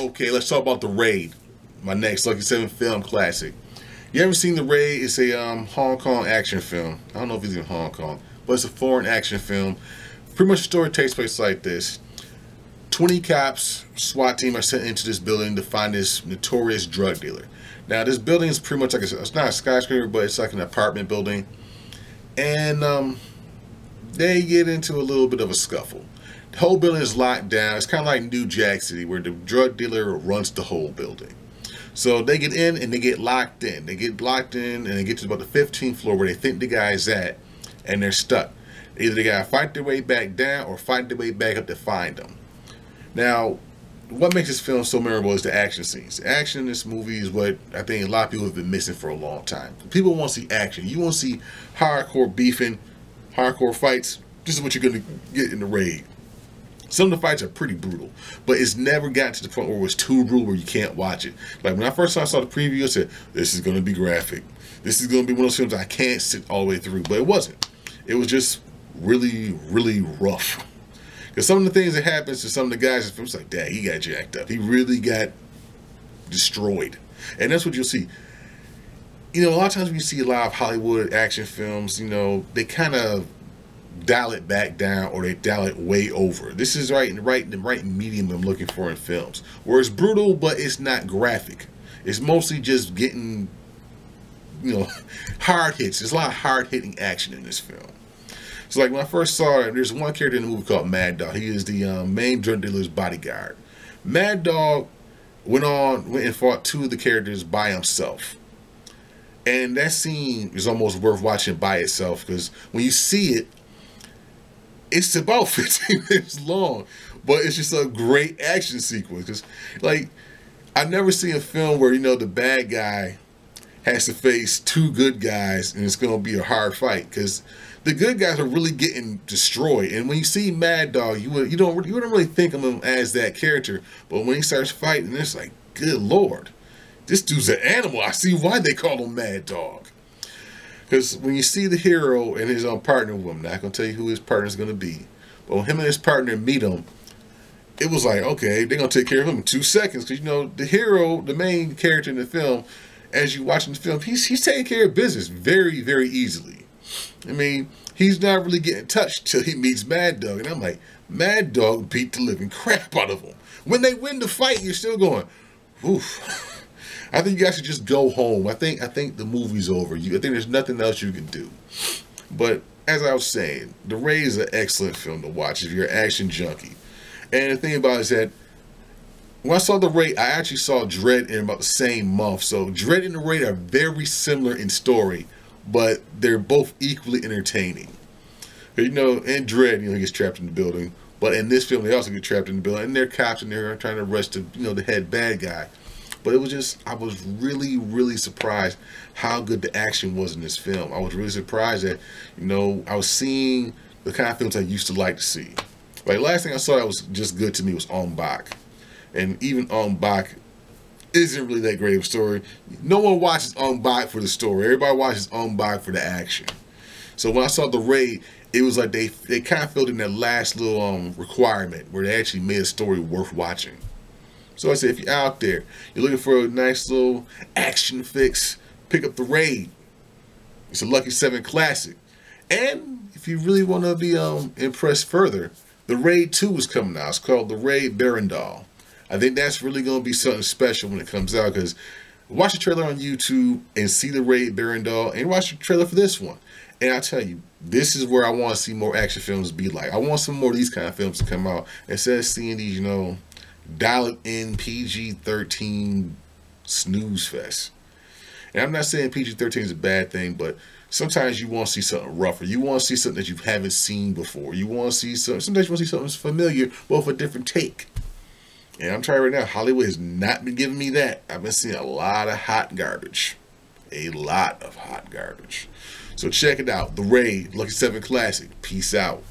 Okay, let's talk about The Raid, my next Lucky 7 film classic. You ever seen The Raid? It's a Hong Kong action film. I don't know if it's in Hong Kong, but it's a foreign action film. Pretty much the story takes place like this. 20 cops, SWAT team are sent into this building to find this notorious drug dealer. Now, this building is pretty much like it's not a skyscraper, but it's like an apartment building. And they get into a little bit of a scuffle. The whole building is locked down. It's kind of like New Jack City, where the drug dealer runs the whole building. So they get in and they get locked in. They get locked in and they get to about the 15th floor where they think the guy is at, and they're stuck. Either they gotta fight their way back down or fight their way back up to find them. Now, what makes this film so memorable is the action scenes. The action in this movie is what I think a lot of people have been missing for a long time. People want to see action. You want to see hardcore beefing, hardcore fights. This is what you're going to get in The Raid. Some of the fights are pretty brutal, but it's never gotten to the point where it was too brutal where you can't watch it. Like when I first saw the preview, I said, this is going to be graphic. This is going to be one of those films I can't sit all the way through. But it wasn't. It was just really, really rough. Because some of the things that happens to some of the guys in the film, it's like, dang, he got jacked up. He really got destroyed. And that's what you'll see. You know, a lot of times when you see a lot of Hollywood action films, you know, they kind of dial it back down or they dial it way over. This is the right medium I'm looking for in films, where it's brutal but it's not graphic. It's mostly just getting, you know, hard hits. There's a lot of hard hitting action in this film. So like when I first saw it, there's one character in the movie called Mad Dog. He is the main drug dealer's bodyguard. Mad Dog went and fought two of the characters by himself. And that scene is almost worth watching by itself, because when you see it, it's about 15 minutes long, but it's just a great action sequence. Because, like, I've never seen a film where, you know, the bad guy has to face two good guys and it's going to be a hard fight, because the good guys are really getting destroyed. And when you see Mad Dog, you wouldn't really think of him as that character, but when he starts fighting, it's like, good Lord, this dude's an animal. I see why they call him Mad Dog. Because when you see the hero and his own partner with him, I'm not going to tell you who his partner is going to be, but when him and his partner meet him, it was like, okay, they're going to take care of him in 2 seconds. Because, you know, the hero, the main character in the film, as you're watching the film, he's taking care of business very, very easily. I mean, he's not really getting touched till he meets Mad Dog. And I'm like, Mad Dog beat the living crap out of him. When they win the fight, you're still going, oof. I think you guys should just go home. I think the movie's over. I think there's nothing else you can do. But as I was saying, The Raid is an excellent film to watch if you're an action junkie. And the thing about it is that when I saw The Raid, I actually saw Dread in about the same month. So Dread and The Raid are very similar in story, but they're both equally entertaining. You know, in Dread, you know, he gets trapped in the building, but in this film, they also get trapped in the building, and they're cops and they're trying to arrest the, you know, the head bad guy. But it was just, I was really, really surprised how good the action was in this film. I was really surprised that, you know, I was seeing the kind of films I used to like to see. Like, last thing I saw that was just good to me was On Bak. And even On Bak isn't really that great of a story. No one watches On Bak for the story. Everybody watches On Bak for the action. So when I saw The Raid, it was like they kind of filled in that last little requirement where they actually made a story worth watching. So I said, if you're out there, you're looking for a nice little action fix, pick up The Raid. It's a Lucky 7 classic. And if you really want to be impressed further, The Raid 2 is coming out. It's called The Raid Barandal. I think that's really going to be something special when it comes out, because watch the trailer on YouTube and see The Raid Barandal, and watch the trailer for this one. And I tell you, this is where I want to see more action films be like. I want some more of these kind of films to come out instead of seeing these, you know, dial it in PG-13 snooze fest. And I'm not saying PG-13 is a bad thing, but sometimes you want to see something rougher. You want to see something that you haven't seen before. You want to see something, sometimes you want to see something that's familiar, but with a different take. And I'm trying right now, Hollywood has not been giving me that. I've been seeing a lot of hot garbage. A lot of hot garbage. So check it out. The Raid, Lucky 7 Classic. Peace out.